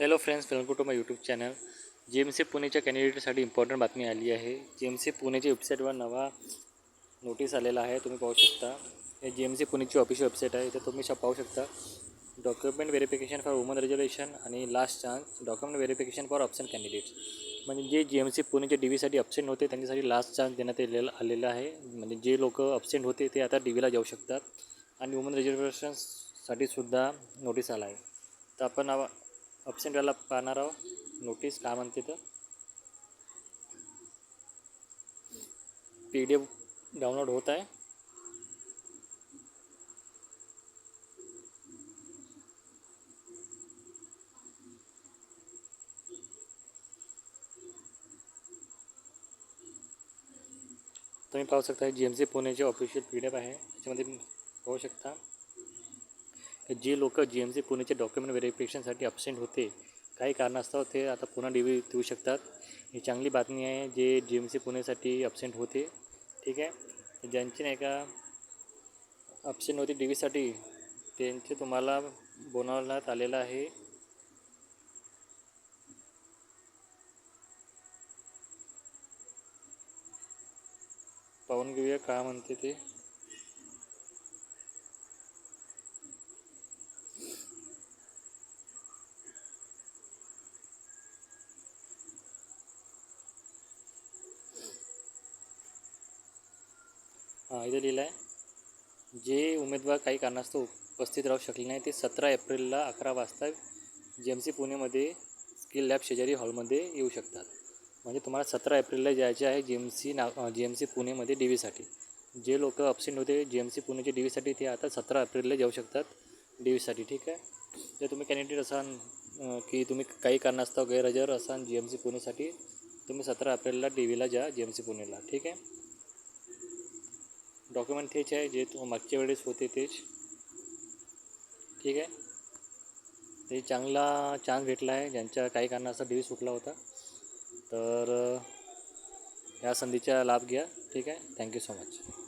Hello friends, welcome to my YouTube channel. GMC पुणेच्या कॅन्डिडेटसाठी important बातमी आली आहे. GMC पुणेच्या वेबसाईटवर नवा नोटीस आलेला आहे. तुम्ही पाहू शकता. हे GMC पुणेची ऑफिशियल वेबसाईट आहे. इथे तुम्ही पाहू शकता document verification for woman reservation आणि last chance document verification for option candidates. म्हणजे जे GMC पुणेचे DVसाठी ॲब्सेंट होते त्यांच्यासाठी लास्ट चान्स देण्यात आलेला आहे. म्हणजे जे लोक ॲब्सेंट होते ते आता DVला जाऊ शकतात. आणि वुमन रिजर्वेशन्ससाठी सुद्धा नोटीस आला आहे. तर आपण ॲब्सेंटवाला पाहणार आहोत नोटीस काय म्हणते. तर PDF डाउनलोड होत आहे. तुम्ही पाहू शकता GMC पुणेचे ऑफिशियल PDF आहे. त्याच्यामध्ये पाहू शकता जे लोक GMC पुणेचे डॉक्युमेंट व्हेरिफिकेशनसाठी ॲब्सेंट होते काही कारणास्तव ते आता पुन्हा DV देऊ शकतात. ही चांगली बातमी आहे. जे GMC पुणेसाठी ॲब्सेंट होते, ठीक आहे, ज्यांचे नाही का ॲब्सेंट होते DVसाठी त्यांचे तुम्हाला बनवण्यात आलेलं आहे. पाहून घेऊया काय म्हणते ते. इथे लिहिलं आहे, जे उमेदवार काही कारणास्तव उपस्थित राहू शकले नाही ते 17 एप्रिलला 11 वाजता GMC पुणेमध्ये स्किल लॅब शेजारी हॉलमध्ये येऊ शकतात. म्हणजे तुम्हाला 17 एप्रिलला जायचे आहे GMC पुणेमध्ये DVसाठी. जे लोक ॲब्सेंट होते GMC पुणेचे DVसाठी ते आता 17 एप्रिलला जाऊ शकतात DVसाठी, ठीक आहे. जर तुम्ही कॅन्डिडेट असाल की तुम्ही काही कारणास्तव गैरहजर असाल GMC पुणेसाठी, तुम्ही 17 एप्रिलला DVला जा GMC पुणेला, ठीक आहे. डॉक्युमेंट तेच आहे जे मागच्या वेळेस होते तेच, ठीक आहे. ते चांगला चान्स भेटला आहे ज्यांच्या काही कारणाचा DV सुटला होता. तर या संधीचा लाभ घ्या, ठीक आहे. Thank you so much.